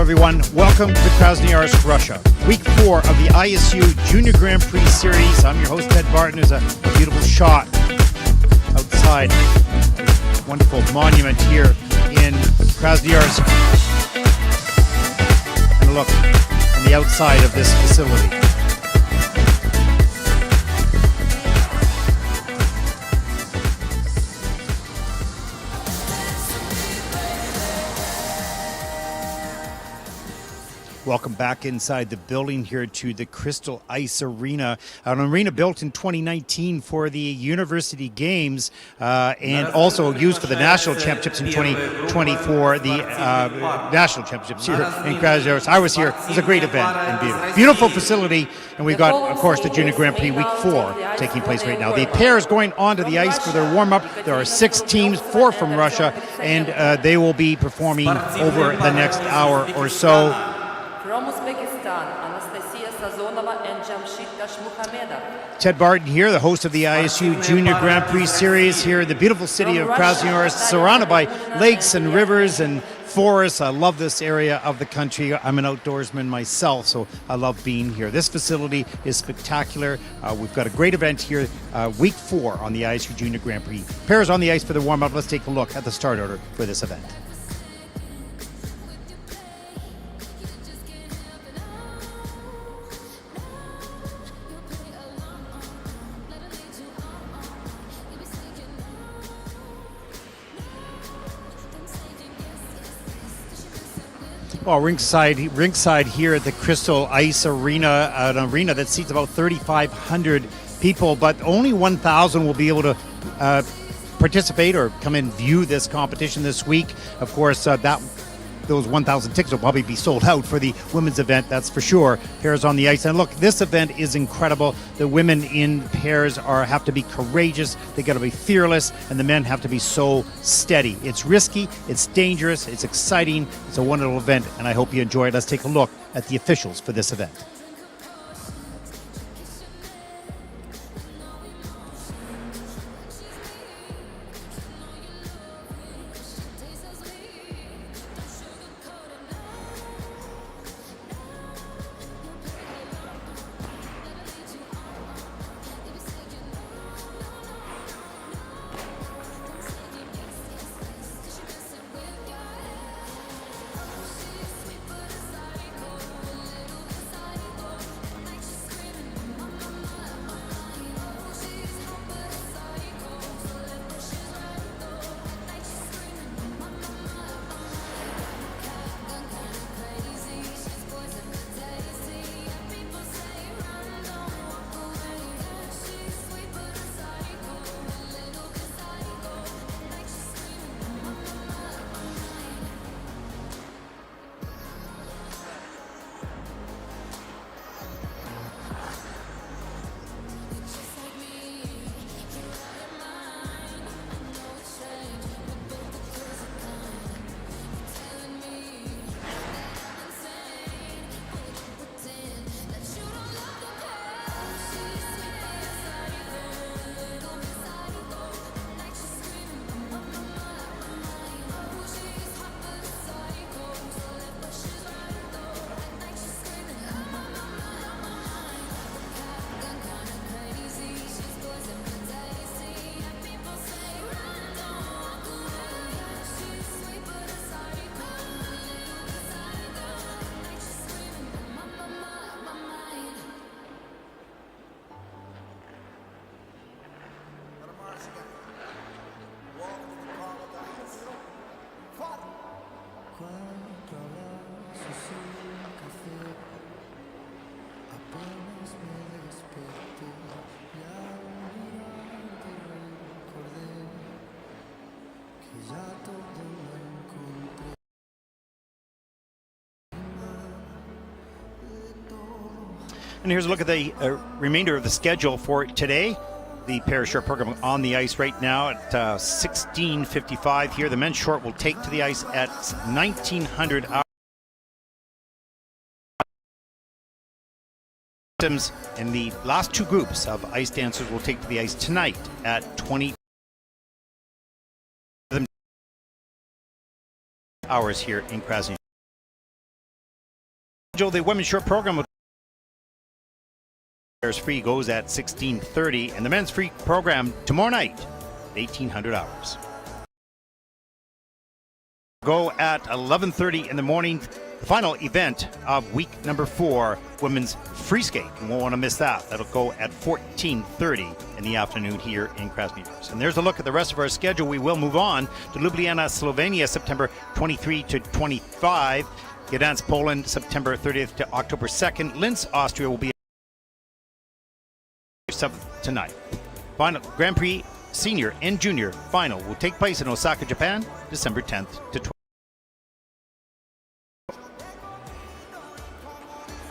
everyone. Welcome to Krasnoyarsk, Russia. Week 4 of the ISU Junior Grand Prix Series. I'm your host, Ted Barton. There's a beautiful shot outside. Wonderful monument here in Krasnoyarsk. And a look on the outside of this facility. Welcome back inside the building here to the Crystal Ice Arena, an arena built in 2019 for the University Games and also used for the National Championships in 2020 for the National Championships here in Krasnoyarsk. I was here. It was a great event and beautiful facility. And we've got, of course, the Junior Grand Prix Week 4 taking place right now. The pairs going onto the ice for their warm-up. There are 6 teams, 4 from Russia, and they will be performing over the next hour or so. Ted Barton here, the host of the ISU Junior Grand Prix Series here in the beautiful city of Krasnoyarsk, surrounded by lakes and rivers and forests. I love this area of the country. I'm an outdoorsman myself, so I love being here. This facility is spectacular. We've got a great event here, week 4 on the ISU Junior Grand Prix. Pairs on the ice for the warm-up. Let's take a look at the start order for this event. Well, ringside here at the Crystal Ice Arena, an arena that seats about 3,500 people, but only 1,000 will be able to participate or come and view this competition this week. Of course, those 1,000 tickets will probably be sold out for the women's event, that's for sure. Pairs on the ice. And look, this event is incredible. The women in pairs have to be courageous, they got to be fearless, and the men have to be so steady. It's risky, it's dangerous, it's exciting, it's a wonderful event, and I hope you enjoy it. Let's take a look at the officials for this event. And here's a look at the remainder of the schedule for today. The pair short program on the ice right now at 16:55 here. The men's short will take to the ice at 1900 hours. And the last 2 groups of ice dancers will take to the ice tonight at 20 hours here in Krasnoyarsk. The women's short program with free goes at 16:30, and the men's free program tomorrow night, 1800 hours. Go at 11:30 in the morning. The final event of week number 4, women's free skate. You won't want to miss that. That'll go at 14:30 in the afternoon here in Krasnoyarsk. And there's a look at the rest of our schedule. We will move on to Ljubljana, Slovenia, September 23 to 25. Gdansk, Poland, September 30th to October 2nd. Linz, Austria will be 7th to 9th. Final Grand Prix Senior and Junior final will take place in Osaka, Japan, December 10th to 12th.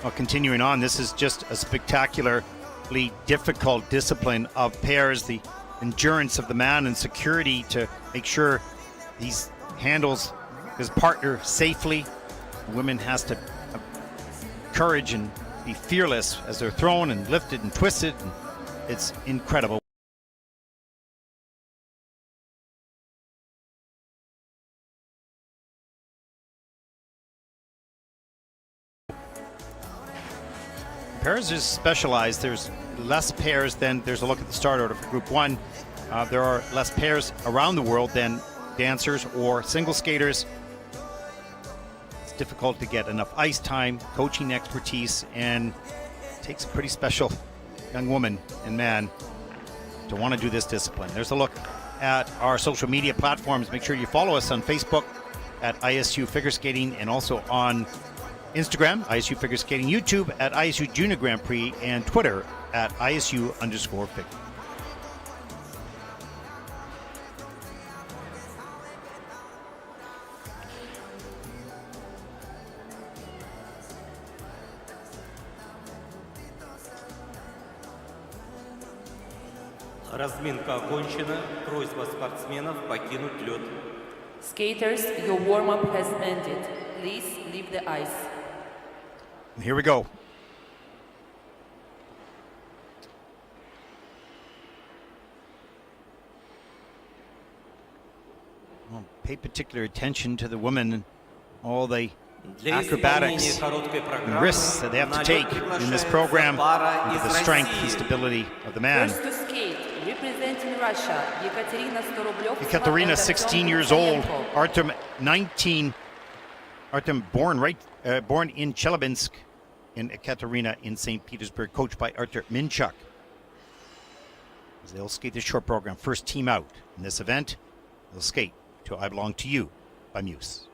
Well, continuing on, this is just a spectacularly difficult discipline of pairs. The endurance of the man and security to make sure he handles his partner safely. The women has to have courage and be fearless as they're thrown and lifted and twisted. And it's incredible. Pairs is specialized. There's less pairs than there's a look at the start order for Group 1. There are less pairs around the world than dancers or single skaters. It's difficult to get enough ice time, coaching expertise, and it takes a pretty special young woman and man to want to do this discipline. There's a look at our social media platforms. Make sure you follow us on Facebook at ISU Figure Skating, and also on Instagram, ISU Figure Skating, YouTube at ISU Junior Grand Prix, and Twitter at ISU_Figure. Разминка окончена. Просьба спортсменов покинуть лед. Skaters, your warm-up has ended. Please leave the ice. Here we go. Well, pay particular attention to the women and all the acrobatics and risks that they have to take in this program, and the strength and stability of the man. First to skate, representing Russia, Ekaterina, 16 years old. Artem, 19. Artem born in Chelyabinsk, and Ekaterina in St. Petersburg, coached by Artur Minchuk. As they'll skate the short program, first team out in this event. They'll skate to I Belong to You by Muse.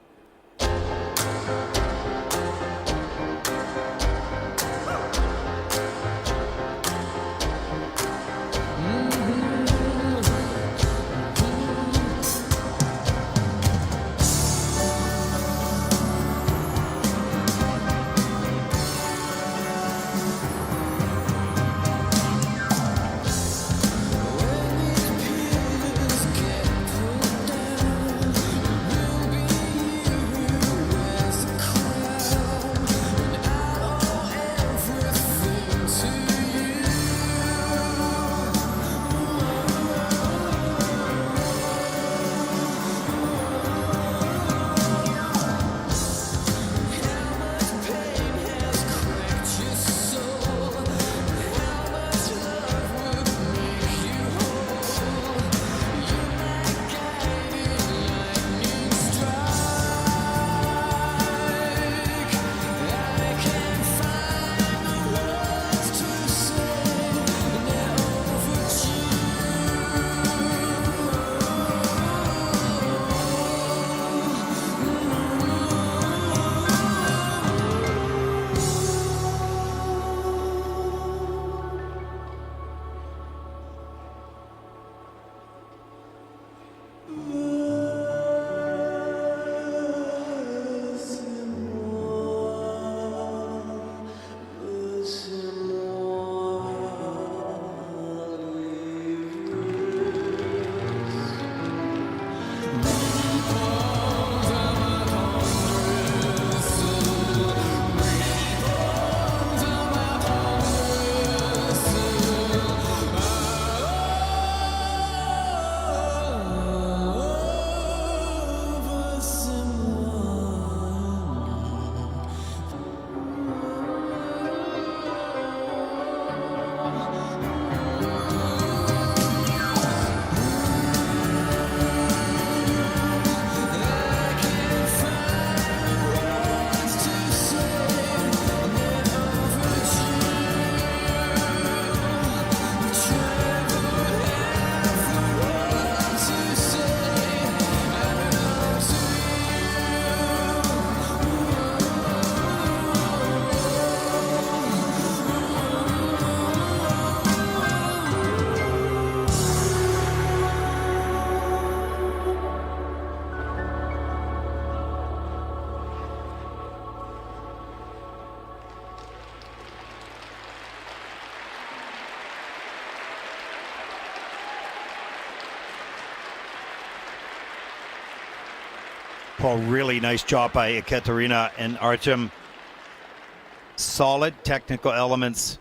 Paul, really nice job by Ekaterina and Artem. Solid technical elements.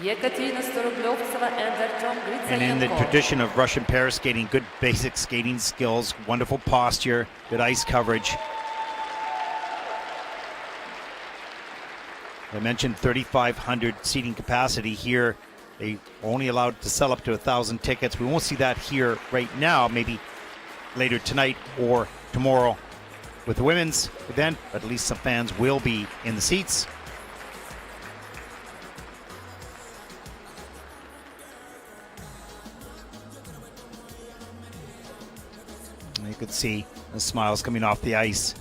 Yekaterina Storoglovtseva and Artem And in the Gritsayenko. tradition of Russian pair skating, good basic skating skills, wonderful posture, good ice coverage. I mentioned 3,500 seating capacity here. They only allowed to sell up to 1,000 tickets. We won't see that here right now, maybe later tonight or tomorrow with the women's event, but at least some fans will be in the seats. And you could see the smiles coming off the ice.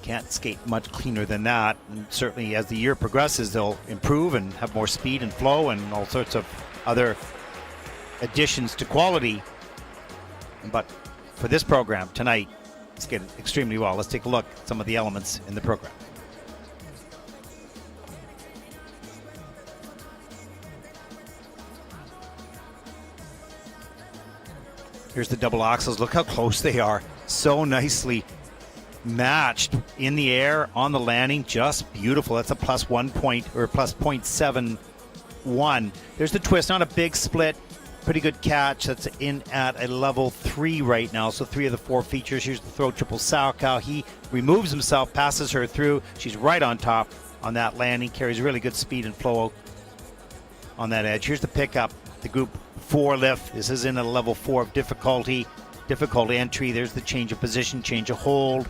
Can't skate much cleaner than that. And certainly as the year progresses, they'll improve and have more speed and flow and all sorts of other additions to quality. But for this program tonight, skated extremely well. Let's take a look at some of the elements in the program. Here's the double axles. Look how close they are. So nicely matched in the air, on the landing. Just beautiful. That's a plus 1 point or plus 0.71. There's the twist. Not a big split. Pretty good catch. That's in at a level 3 right now. So 3 of the 4 features. Here's the throw triple Saukow. He removes himself, passes her through. She's right on top on that landing. Carries really good speed and flow on that edge. Here's the pickup. The group 4 lift. This is in a level 4 of difficulty. Difficult entry. There's the change of position, change of hold.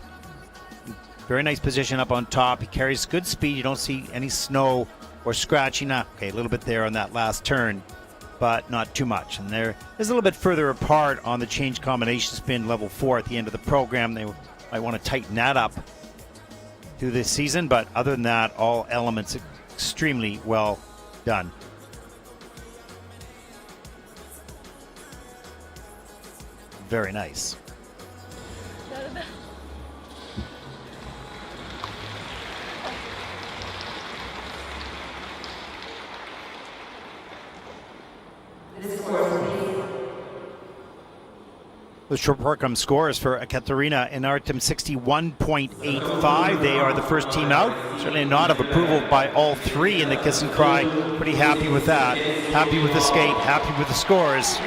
Very nice position up on top. He carries good speed. You don't see any snow or scratching up. Okay, a little bit there on that last turn, but not too much. And there is a little bit further apart on the change combination spin level 4 at the end of the program. They might want to tighten that up through this season, but other than that, all elements extremely well done. Very nice. The short program scores for Ekaterina and Artem 61.85. They are the first team out. Certainly a nod of approval by all 3 in the kiss and cry. Pretty happy with that. Happy with the skate. Happy with the scores.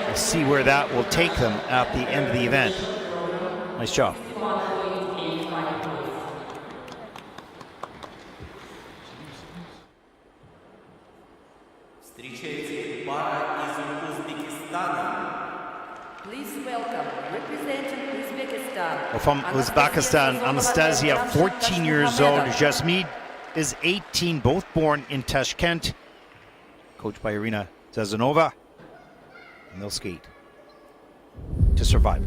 We'll see where that will take them at the end of the event. Nice job. Встречайте пара из Узбекистана. Please welcome, representing Uzbekistan. Well, from Uzbekistan, Anastasia, 14 years old. Jasmine is 18, both born in Tashkent. Coached by Irina Zazanova. And they'll skate to survive.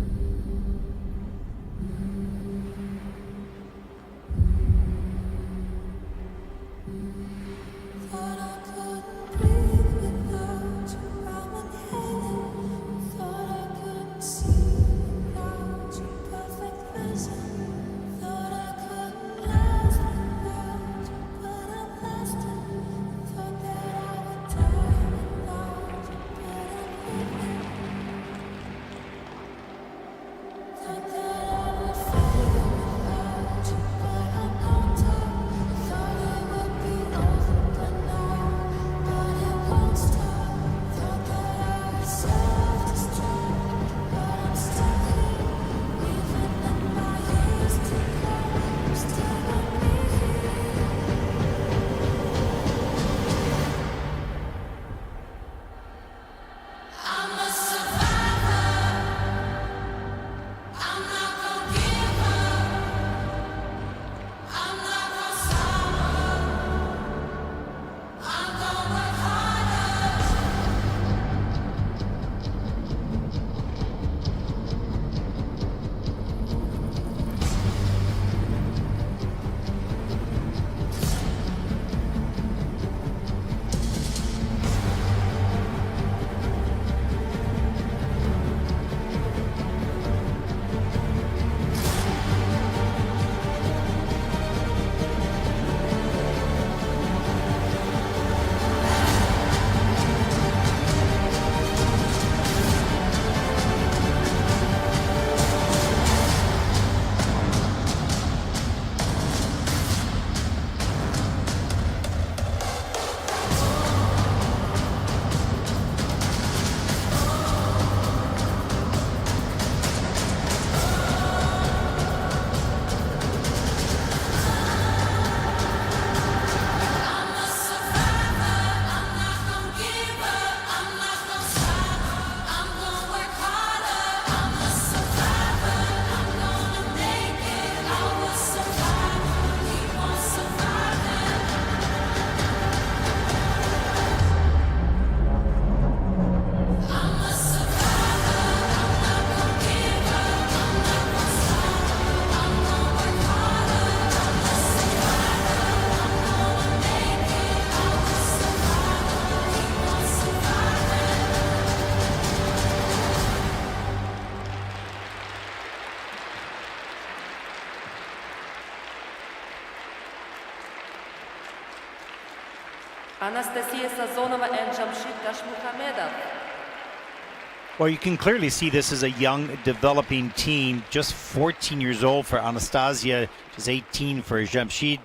Anastasia Sazonova and Jamshid Dashmuhamedov. Well, you can clearly see this is a young, developing team. Just 14 years old for Anastasia, just 18 for Jamshid.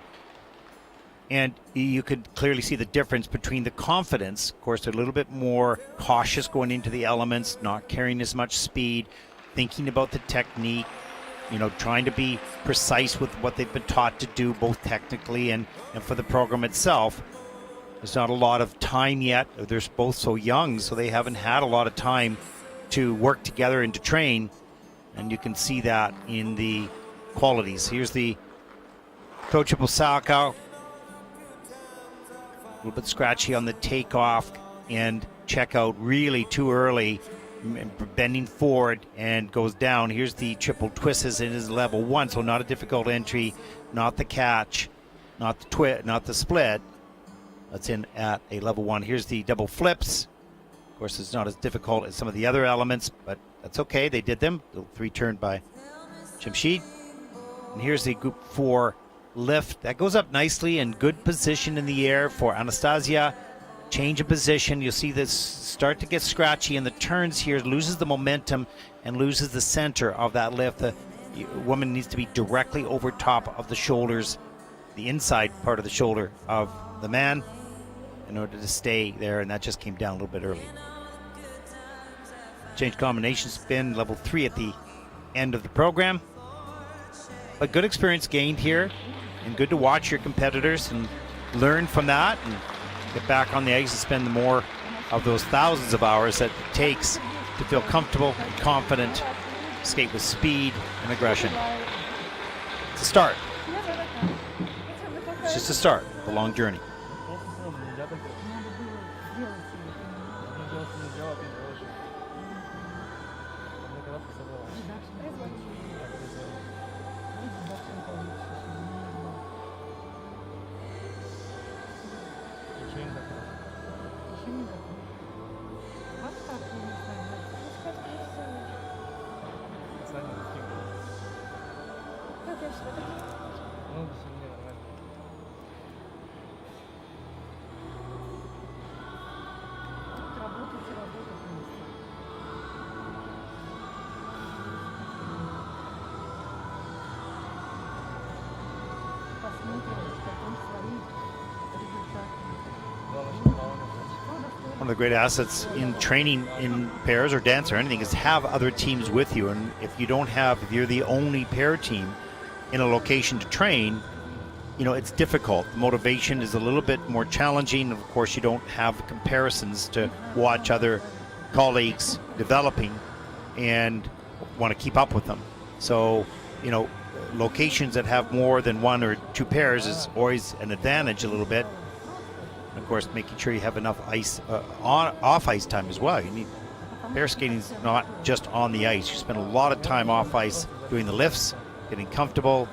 And you could clearly see the difference between the confidence. Of course, they're a little bit more cautious going into the elements, not carrying as much speed, thinking about the technique, trying to be precise with what they've been taught to do, both technically and for the program itself. There's not a lot of time yet. They're both so young, so they haven't had a lot of time to work together and to train. And you can see that in the qualities. Here's the Courchevel Osaka. A little bit scratchy on the takeoff and check out really too early, bending forward and goes down. Here's the triple twists in his level 1, so not a difficult entry, not the catch, not the split. That's in at a level 1. Here's the double flips. Of course, it's not as difficult as some of the other elements, but that's okay. They did them. The 3-turn by Jamshid. And here's the group 4 lift. That goes up nicely in good position in the air for Anastasia. Change of position. You'll see this start to get scratchy in the turns here. Loses the momentum and loses the center of that lift. The woman needs to be directly over top of the shoulders, the inside part of the shoulder of the man, in order to stay there, and that just came down a little bit early. Change combination spin, level 3 at the end of the program. But good experience gained here, and good to watch your competitors and learn from that and get back on the ice and spend more of those thousands of hours that it takes to feel comfortable and confident, skate with speed and aggression. It's a start. It's just a start of a long journey. One of the great assets in training in pairs or dance or anything is have other teams with you. And if you're the only pair team in a location to train, it's difficult. The motivation is a little bit more challenging. Of course, you don't have comparisons to watch other colleagues developing and want to keep up with them. So, locations that have more than 1 or 2 pairs is always an advantage a little bit. And of course, making sure you have enough ice off ice time as well. You need pair skating is not just on the ice. You spend a lot of time off ice doing the lifts, getting comfortable,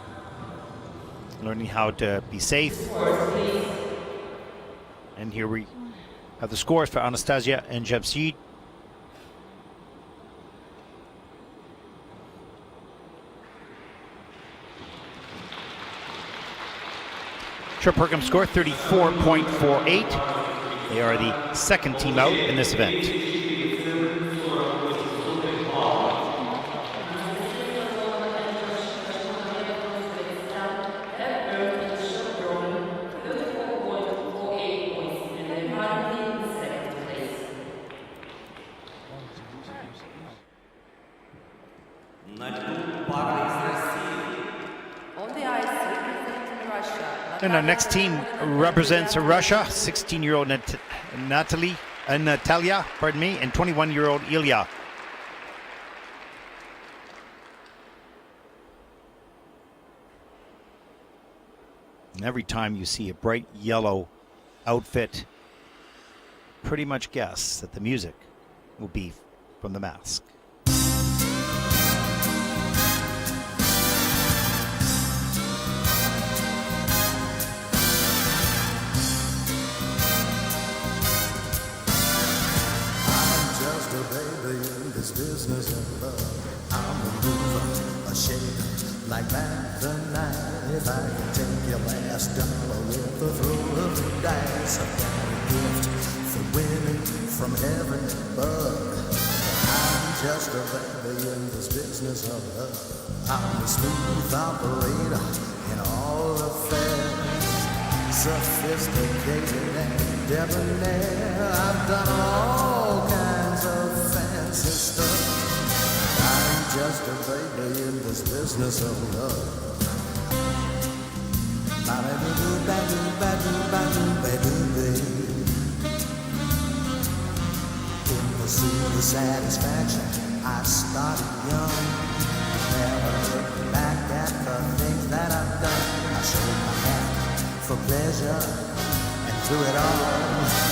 learning how to be safe. And here we have the scores for Anastasia and Jamshid. Short program score 34.48. They are the second team out in this event. And our next team represents Russia, 16-year-old Natalia, and 21-year-old Ilya. And every time you see a bright yellow outfit, pretty much guess that the music will be from the mask. Business of love, I'm a mover, a shaker, like back the night. If I can take your last dollar with a throw of the dice, I've got just a baby in this business of love. I'm a smooth operator in all affairs, sophisticated and debonair. I've done all kinds of fancy stuff. I'm just a baby in this business of love. Ba-da-doo-doo-ba-doo-ba-doo-ba-doo-ba-doo-ba. In pursuit of satisfaction, I started young. Never looked back at the things that I've done. I showed my hand for pleasure and threw it on.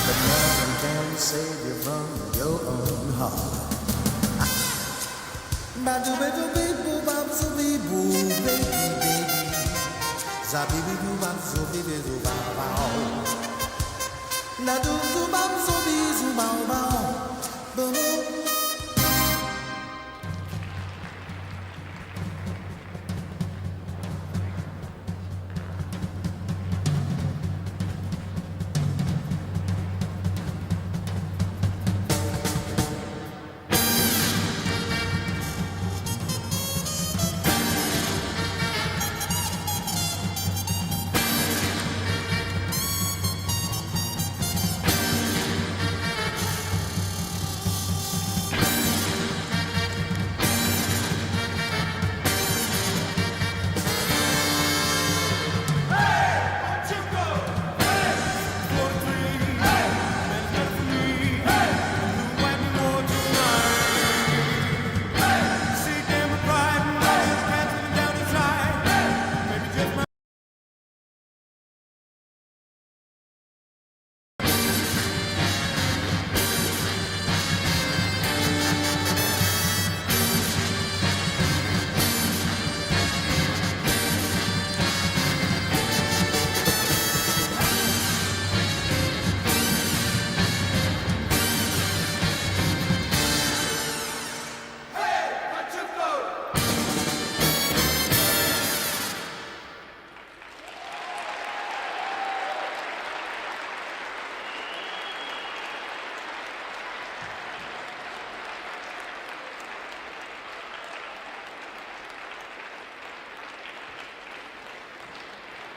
But nothing can save you from your own heart. Ba-doo-ba-doo-bee-boo-bop-zoo-bee-boo, baby, baby. Za-bee-bee-doo-bop-zoo-bee-doo-bow-bow. Na-doo-doo-bop-zoo-bee-zoo-bow-bow. Boom-boom.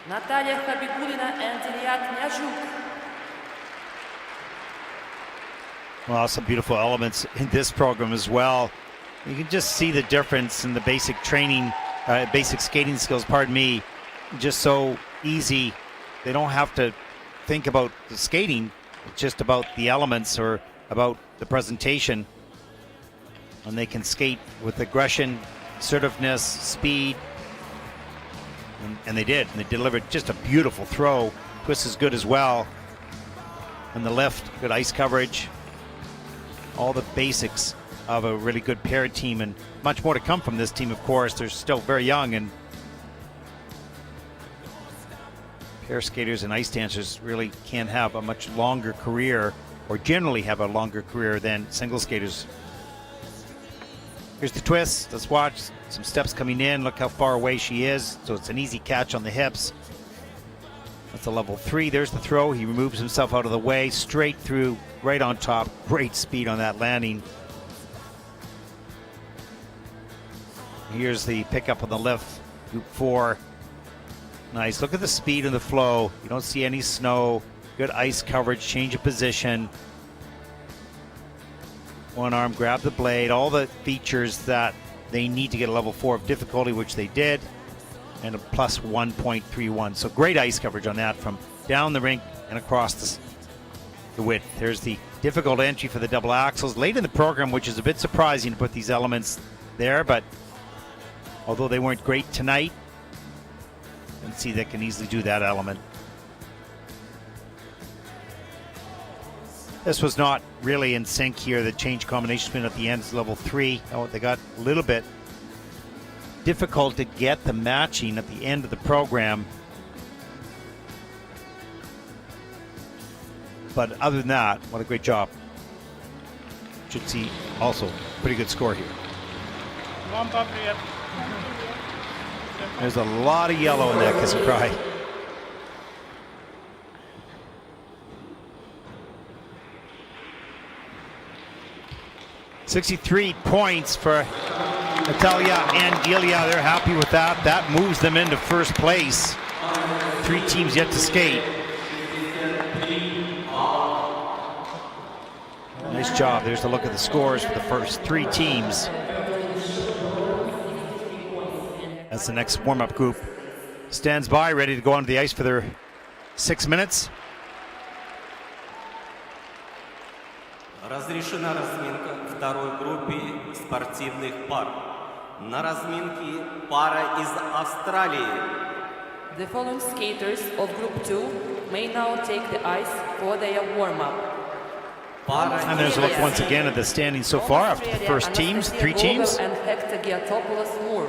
Natalia Habibulina and Ilya Knyazhuk. Well, some beautiful elements in this program as well. You can just see the difference in the basic training, basic skating skills, pardon me, just so easy. They don't have to think about the skating, it's just about the elements or about the presentation. And they can skate with aggression, assertiveness, speed. And they did. And they delivered just a beautiful throw. Twist is good as well. And the lift, good ice coverage. All the basics of a really good pair team, and much more to come from this team, of course. They're still very young, and pair skaters and ice dancers really can have a much longer career, or generally have a longer career than single skaters. Here's the twist. Let's watch. Some steps coming in. Look how far away she is. So it's an easy catch on the hips. That's a level 3. There's the throw. He removes himself out of the way. Straight through, right on top. Great speed on that landing. Here's the pickup on the lift. Group 4. Nice. Look at the speed and the flow. You don't see any snow. Good ice coverage. Change of position. One arm, grab the blade. All the features that they need to get a level 4 of difficulty, which they did, and a plus 1.31. So great ice coverage on that from down the rink and across the width. There's the difficult entry for the double axles late in the program, which is a bit surprising to put these elements there, but although they weren't great tonight, you can see they can easily do that element. This was not really in sync here. The change combination spin at the end is level 3. Oh, they got a little bit difficult to get the matching at the end of the program. But other than that, what a great job. Should see also pretty good score here. There's a lot of yellow in that kiss and cry. 63 points for Natalia and Ilya. They're happy with that. That moves them into first place. 3 teams yet to skate. Nice job. There's a look at the scores for the first 3 teams. As the next warm-up group stands by, ready to go onto the ice for their 6 minutes. Разрешена разминка второй группе спортивных пар. На разминке пара из Австралии. The following skaters of Group 2 may now take the ice for their warm-up. And there's a look once again at the standings so far after the first teams, 3 teams. And Hector Giatopoulos-Moore.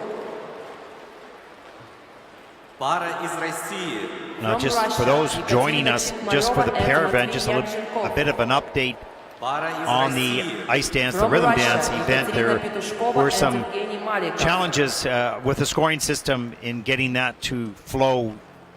Пара из России. Now, just for those joining us, just for the pair event, just a bit of an update on the ice dance, the rhythm dance event. There were some challenges with the scoring system in getting that to flow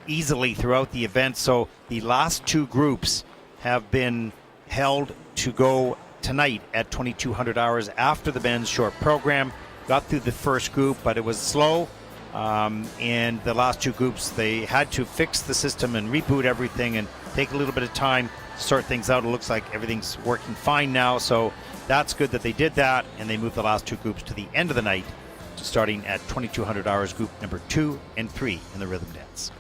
easily throughout the event. So the last 2 groups have been held to go tonight at 2200 hours after the men's short program. Got through the first group, but it was slow. And the last 2 groups, they had to fix the system and reboot everything and take a little bit of time to sort things out. It looks like everything's working fine now, so that's good that they did that, and they moved the last 2 groups to the end of the night, starting at 2200 hours, group number 2 and 3 in the rhythm dance.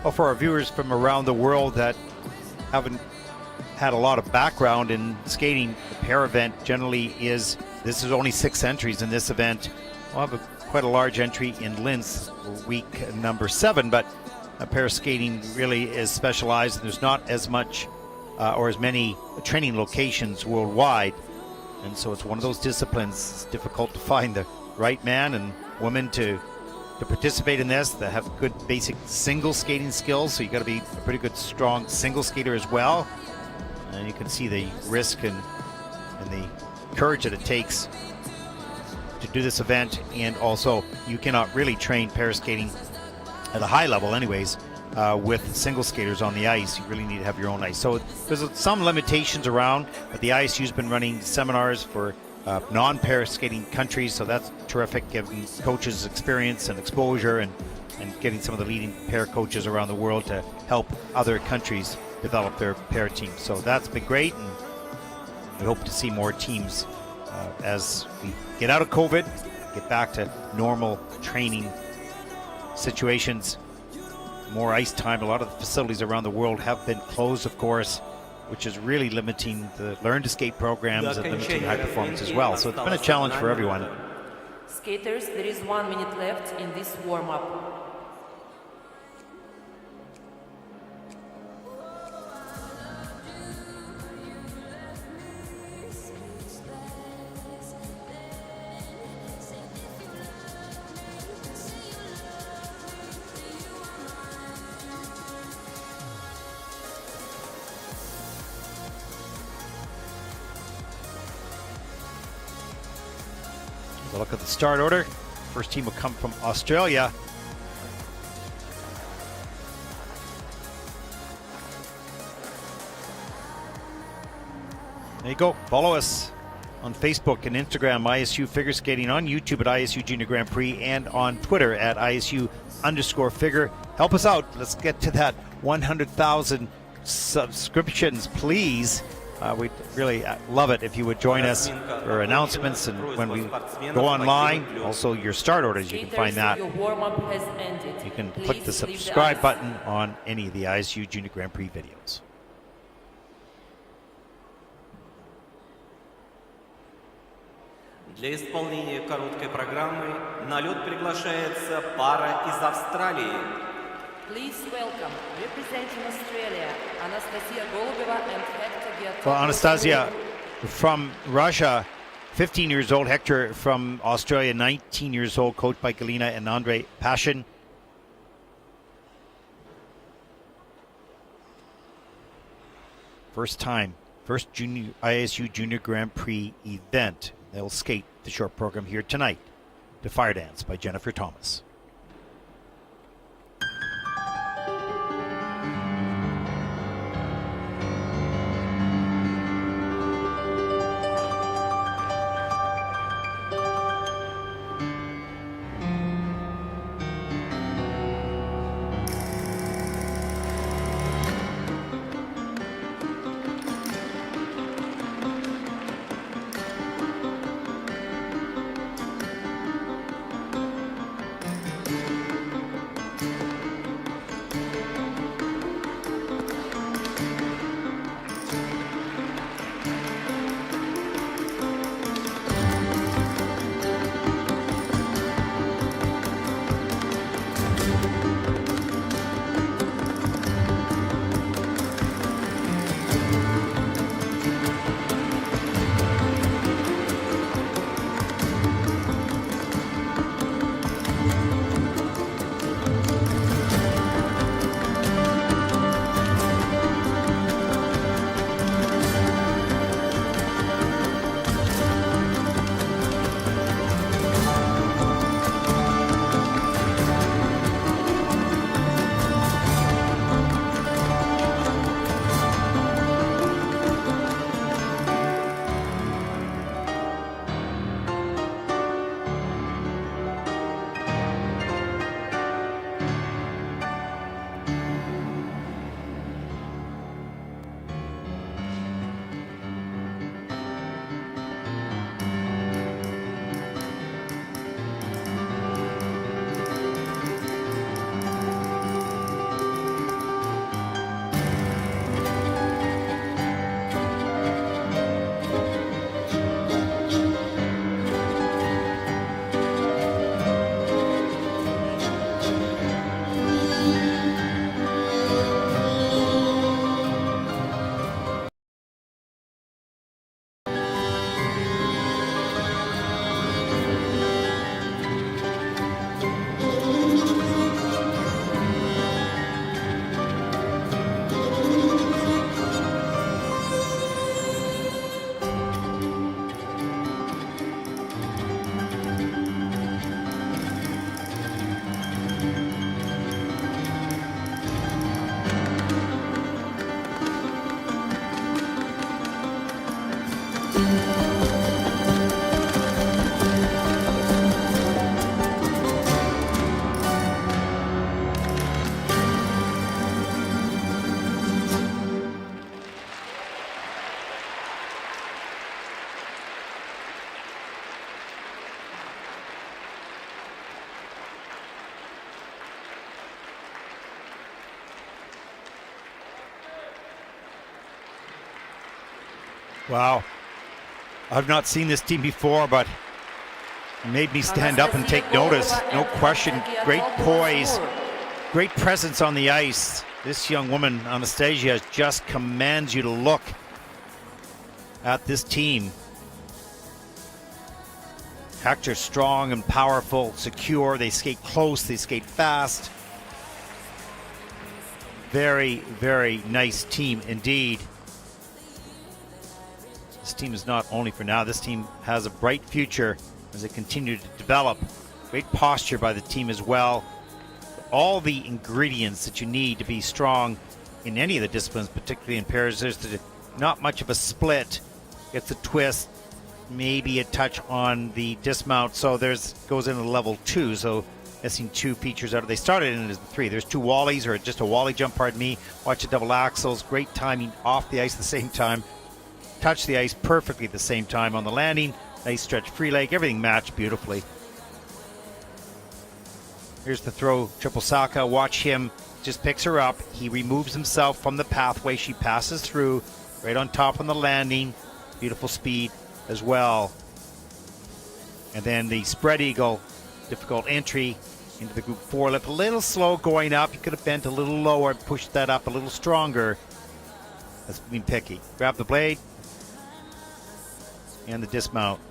Well, for our viewers from around the world that haven't had a lot of background in skating, the pair event generally is, this is only 6 entries in this event. We'll have quite a large entry in Linz, week number 7, but pair skating really is specialized. There's not as much or as many training locations worldwide, and so it's one of those disciplines. It's difficult to find the right man and woman to participate in this, that have good basic single skating skills. So you got to be a pretty good, strong single skater as well. And you can see the risk and the courage that it takes to do this event. And also, you cannot really train pair skating at a high level anyways with single skaters on the ice. You really need to have your own ice. So there's some limitations around, but the ISU's been running seminars for non-pair skating countries, so that's terrific, giving coaches experience and exposure and getting some of the leading pair coaches around the world to help other countries develop their pair teams. So that's been great, and we hope to see more teams as we get out of COVID, get back to normal training situations, more ice time. A lot of the facilities around the world have been closed, of course, which is really limiting the learn to skate programs and limiting high performance as well. So it's been a challenge for everyone. Skaters, there is 1 minute left in this warm-up. A look at the start order. First team will come from Australia. There you go. Follow us on Facebook and Instagram, ISU Figure Skating, on YouTube at ISU Junior Grand Prix, and on Twitter at ISU_figure. Help us out. Let's get to that 100,000 subscriptions, please. We'd really love it if you would join us for announcements and when we go online. Also, your start orders, you can find that. You can click the subscribe button on any of the ISU Junior Grand Prix videos. Для исполнения короткой программы на лед приглашается пара из Австралии. Please welcome, representing Australia, Anastasia Golubeva and Hector Giatto. Well, Anastasia from Russia, 15 years old. Hector from Australia, 19 years old, coached by Galina and Andrei Pashin. First ISU Junior Grand Prix event. They'll skate the short program here tonight to Fire Dance by Jennifer Thomas. Wow. I've not seen this team before, but it made me stand up and take notice. No question. Great poise, great presence on the ice. This young woman, Anastasia, just commands you to look at this team. Hector, strong and powerful, secure. They skate close, they skate fast. Very, very nice team indeed. This team is not only for now, this team has a bright future as they continue to develop. Great posture by the team as well. All the ingredients that you need to be strong in any of the disciplines, particularly in pairs. There's not much of a split. It's a twist, maybe a touch on the dismount. So goes into level 2. So missing 2 features out of. They started in as 3. There's 2 wallies, or just a wally jump, pardon me. Watch the double axles. Great timing off the ice at the same time. Touch the ice perfectly at the same time on the landing. Nice stretch free leg. Everything matched beautifully. Here's the throw, triple Saka. Watch him, just picks her up. He removes himself from the pathway. She passes through, right on top on the landing. Beautiful speed as well. And then the spread eagle, difficult entry into the group 4 lip. A little slow going up. You could have bent a little lower, pushed that up a little stronger. That's being picky. Grab the blade. And the dismount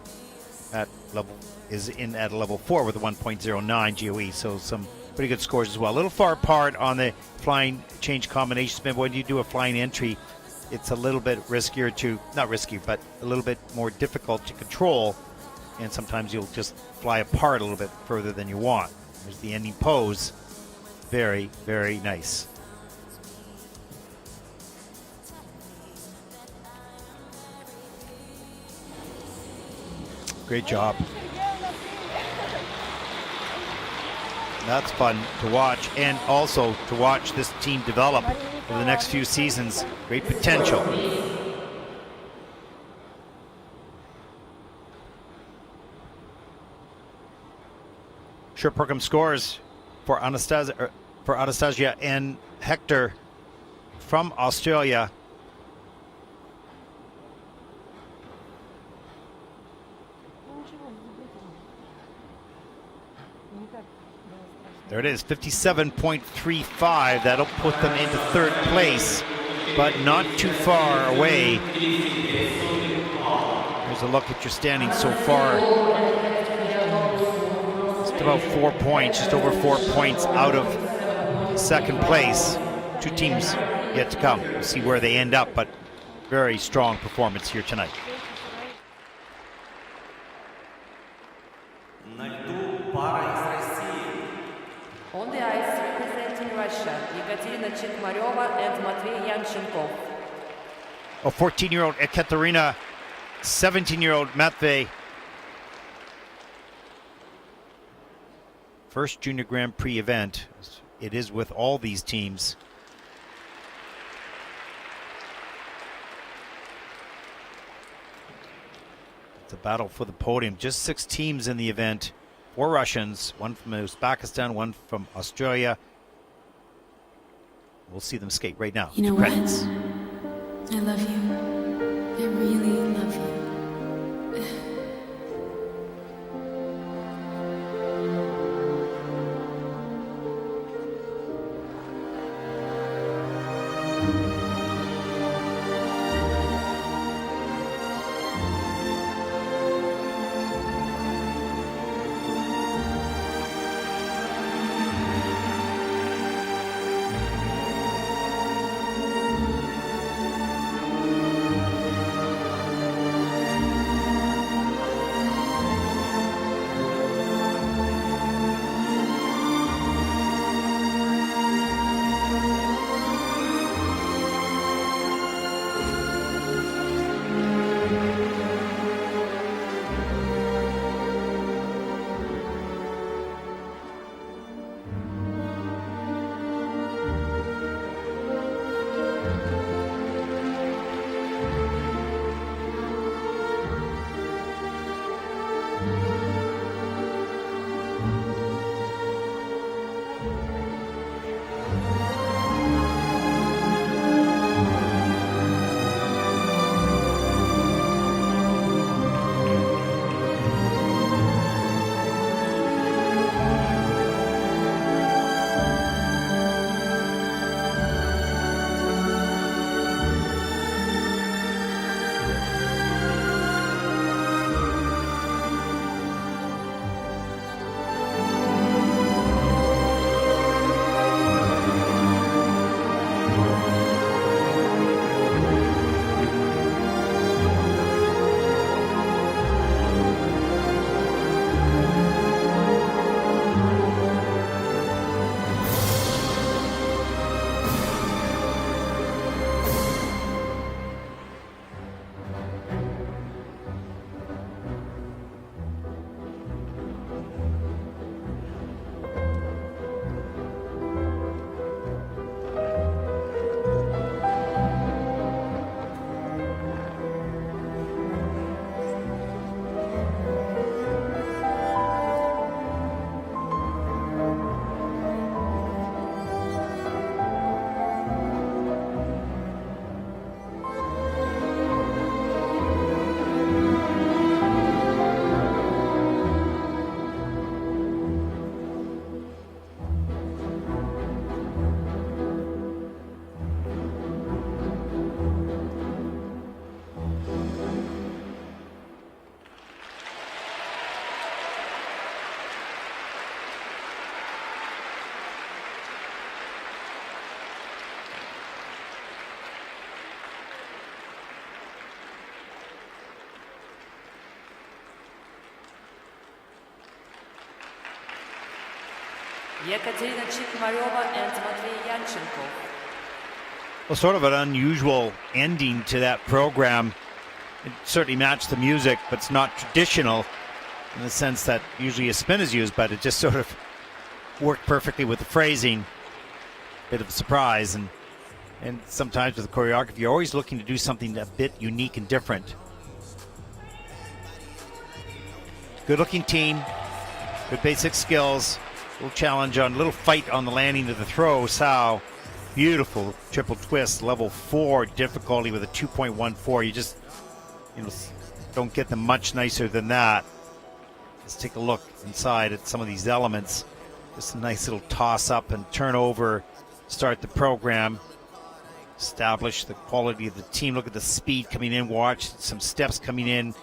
at level is in at a level 4 with a 1.09 GOE, so some pretty good scores as well. A little far apart on the flying change combination spin. When you do a flying entry, it's a little bit riskier to, not risky, but a little bit more difficult to control, and sometimes you'll just fly apart a little bit further than you want. There's the ending pose. Very, very nice. Great job. That's fun to watch, and also to watch this team develop over the next few seasons. Great potential. Short program scores for Anastasia and Hector from Australia. There it is, 57.35. That'll put them into 3rd place, but not too far away. Here's a look at your standings so far. Just about 4 points, just over 4 points out of 2nd place. 2 teams yet to come. We'll see where they end up, but very strong performance here tonight. On the ice, representing Russia, Ekaterina Chikmaryova and Matvey Yanchenkov. A 14-year-old Ekaterina, 17-year-old Matvey. First Junior Grand Prix event. It is with all these teams. It's a battle for the podium. Just 6 teams in the event. 4 Russians, 1 from Uzbekistan, 1 from Australia. We'll see them skate right now. You know what? I love you. I really love you. Yekaterina Chikmaryova and Matvey Yanchenkov. Well, sort of an unusual ending to that program. It certainly matched the music, but it's not traditional in the sense that usually a spin is used, but it just sort of worked perfectly with the phrasing. Bit of a surprise, and sometimes with the choreography, you're always looking to do something a bit unique and different. Good looking team, good basic skills, little challenge on, little fight on the landing of the throw. Sao, beautiful triple twist, level 4 difficulty with a 2.14. You just, don't get them much nicer than that. Let's take a look inside at some of these elements. Just a nice little toss up and turn over, start the program, establish the quality of the team. Look at the speed coming in, watch some steps coming in.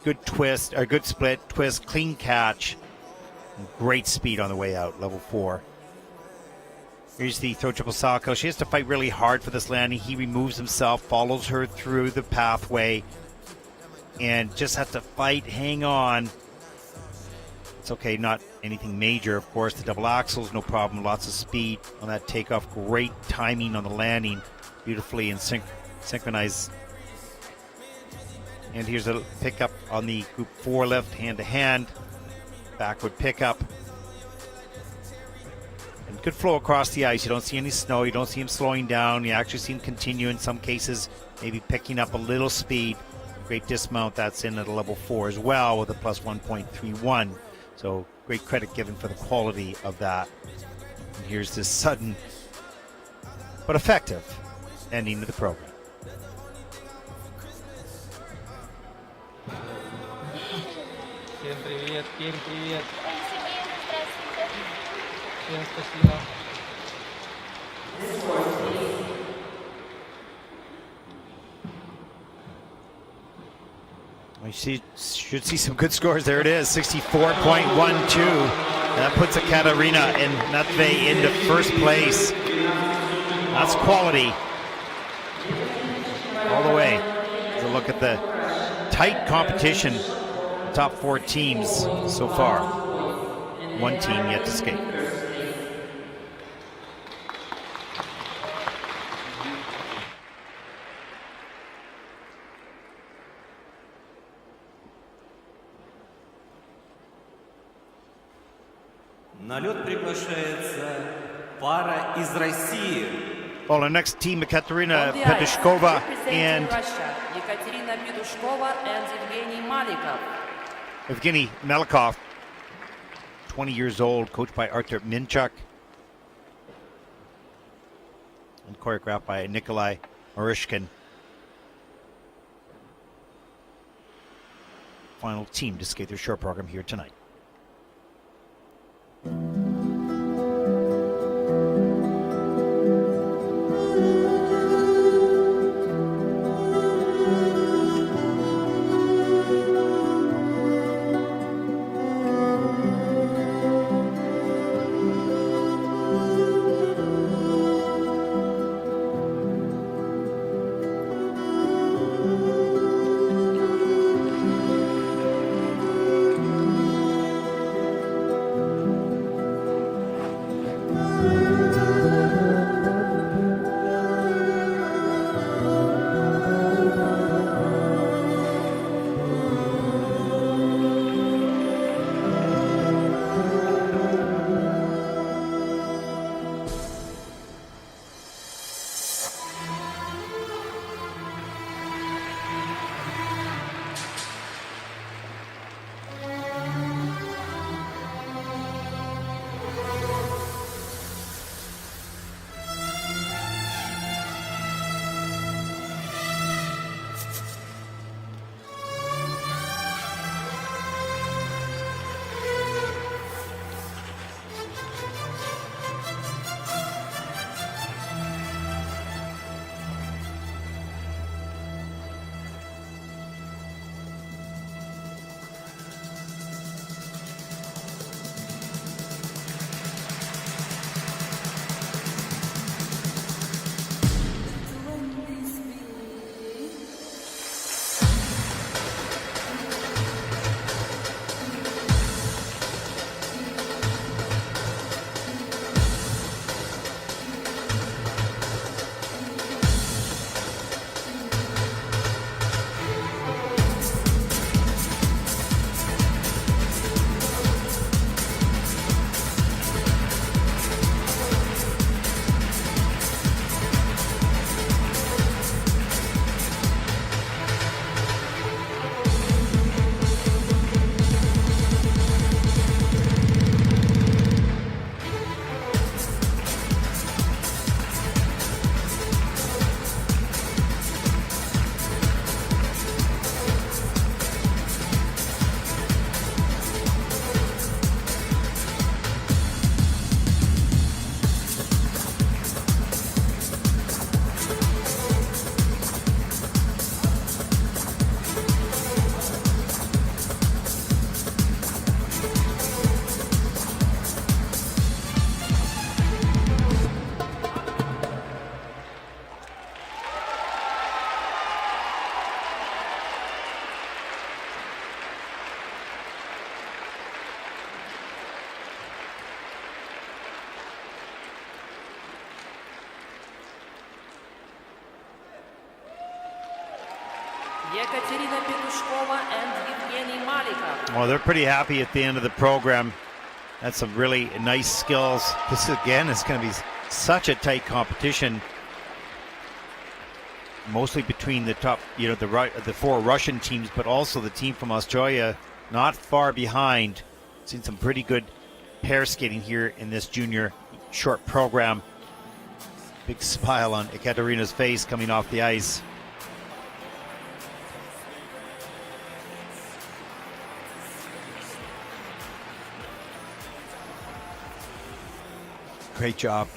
Good twist, or good split, twist, clean catch. And great speed on the way out, level 4. Here's the throw triple salto. She has to fight really hard for this landing. He removes himself, follows her through the pathway, and just has to fight, hang on. It's okay, not anything major, of course. The double axels, no problem, lots of speed on that takeoff. Great timing on the landing, beautifully and synchronized. And here's a pickup on the group 4 lift, hand to hand, backward pickup. And good flow across the ice. You don't see any snow, you don't see him slowing down. You actually see him continue in some cases, maybe picking up a little speed. Great dismount, that's in at a level 4 as well with a plus 1.31. So great credit given for the quality of that. And here's this sudden but effective ending to the program. Всем привет, Кирь, привет. Всем спасибо. We should see some good scores. There it is, 64.12. That puts Ekaterina and Matvey into first place. That's quality all the way. Let's look at the tight competition. Top 4 teams so far. One team yet to skate. На лед приглашается пара из России. Well, the next team, Ekaterina On the ice, Pedushkova representing and Russia, Yekaterina Pedushkova and Evgeny Malikov. Evgeny Malikov, 20 years old, coached by Artur Minchuk and choreographed by Nikolai Marishkin. Final team to skate their short program here tonight. Yekaterina Petushkova and Evgeny Malikov. Well, they're pretty happy at the end of the program. That's some really nice skills. This again is going to be such a tight competition, mostly between the top, the four Russian teams, but also the team from Australia not far behind. Seen some pretty good pair skating here in this junior short program. Big smile on Ekaterina's face coming off the ice. Great job.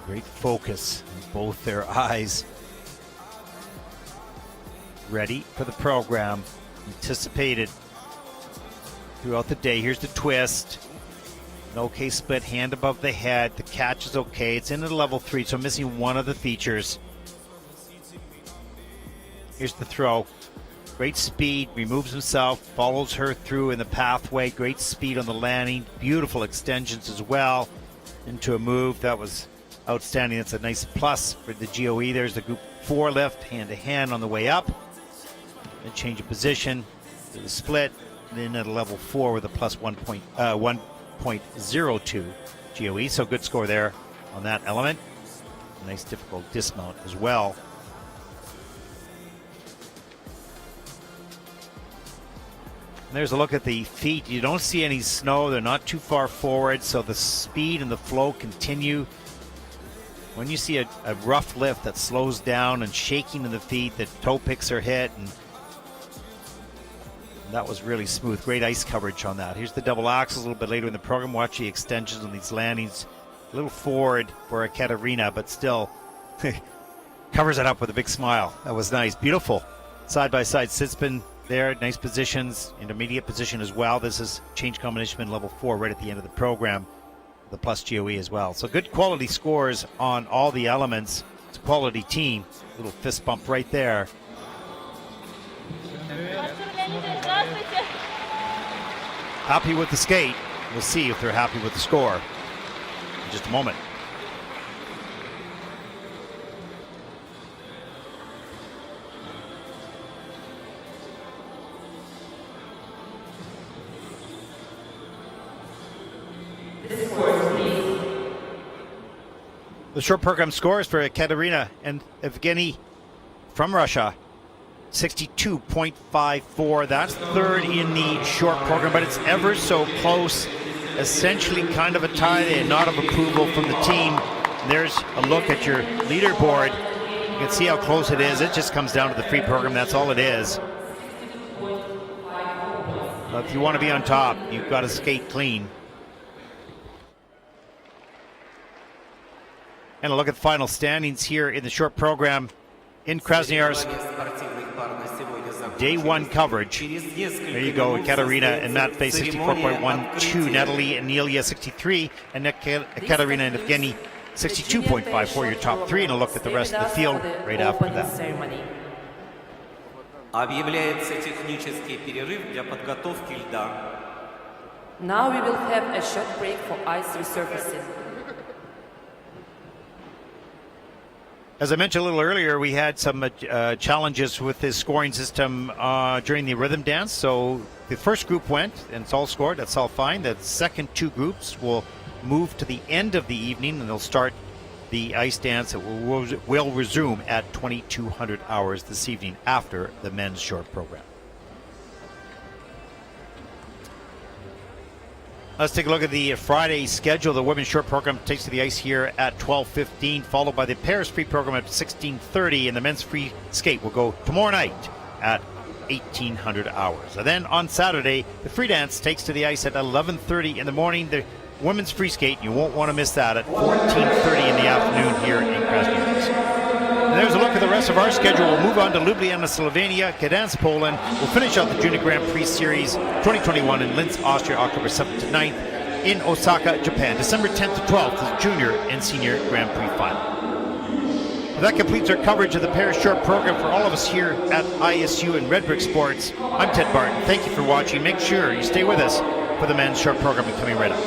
Great focus in both their eyes. Ready for the program. Anticipated throughout the day. Here's the twist. An okay split, hand above the head. The catch is okay. It's in at a level 3, so missing one of the features. Here's the throw. Great speed, removes himself, follows her through in the pathway. Great speed on the landing. Beautiful extensions as well into a move. That was outstanding. That's a nice plus for the GOE. There's the group 4 lift, hand to hand on the way up. Then change of position to the split. Then at a level 4 with a plus 1.02 GOE. So good score there on that element. A nice difficult dismount as well. And there's a look at the feet. You don't see any snow. They're not too far forward, so the speed and the flow continue. When you see a rough lift that slows down and shaking in the feet, the toe picks are hit, and that was really smooth. Great ice coverage on that. Here's the double axel a little bit later in the program. Watch the extensions on these landings. A little forward for Ekaterina, but still covers it up with a big smile. That was nice. Beautiful. Side-by-side sit spin there. Nice positions. Intermediate position as well. This is change combination level 4 right at the end of the program. The plus GOE as well. So good quality scores on all the elements. It's a quality team. Little fist bump right there. Happy with the skate. We'll see if they're happy with the score in just a moment. The short program scores for Ekaterina and Evgeny from Russia. 62.54. That's third in the short program, but it's ever so close. Essentially kind of a tie. They had nod of approval from the team. There's a look at your leaderboard. You can see how close it is. It just comes down to the free program. That's all it is. But if you want to be on top, you've got to skate clean. And a look at the final standings here in the short program in Krasnoyarsk. Day 1 coverage. There you go, Ekaterina and Matt Bay 64.12, Natalie and Nelia 63, and Ekaterina and Evgeny 62.54, your top 3, and a look at the rest of the field right after that. Объявляется технический перерыв для подготовки льда. Now we will have a short break for ice resurfacing. As I mentioned a little earlier, we had some challenges with this scoring system during the rhythm dance. So the first group went, and it's all scored. That's all fine. The second 2 groups will move to the end of the evening, and they'll start the ice dance. It will resume at 2200 hours this evening after the men's short program. Let's take a look at the Friday schedule. The women's short program takes to the ice here at 12:15, followed by the pairs free program at 16:30, and the men's free skate will go tomorrow night at 1800 hours. And then on Saturday, the free dance takes to the ice at 11:30 in the morning. The women's free skate, you won't want to miss that, at 14:30 in the afternoon here in Krasnoyarsk. And there's a look at the rest of our schedule. We'll move on to Ljubljana, Slovenia, Gdansk, Poland. We'll finish out the Junior Grand Prix Series 2021 in Linz, Austria, October 7th to 9th. In Osaka, Japan, December 10th to 12th, the Junior and Senior Grand Prix Final. That completes our coverage of the Paris Short program for all of us here at ISU and Red Brick Sports. I'm Ted Barton. Thank you for watching. Make sure you stay with us for the men's short program coming right up.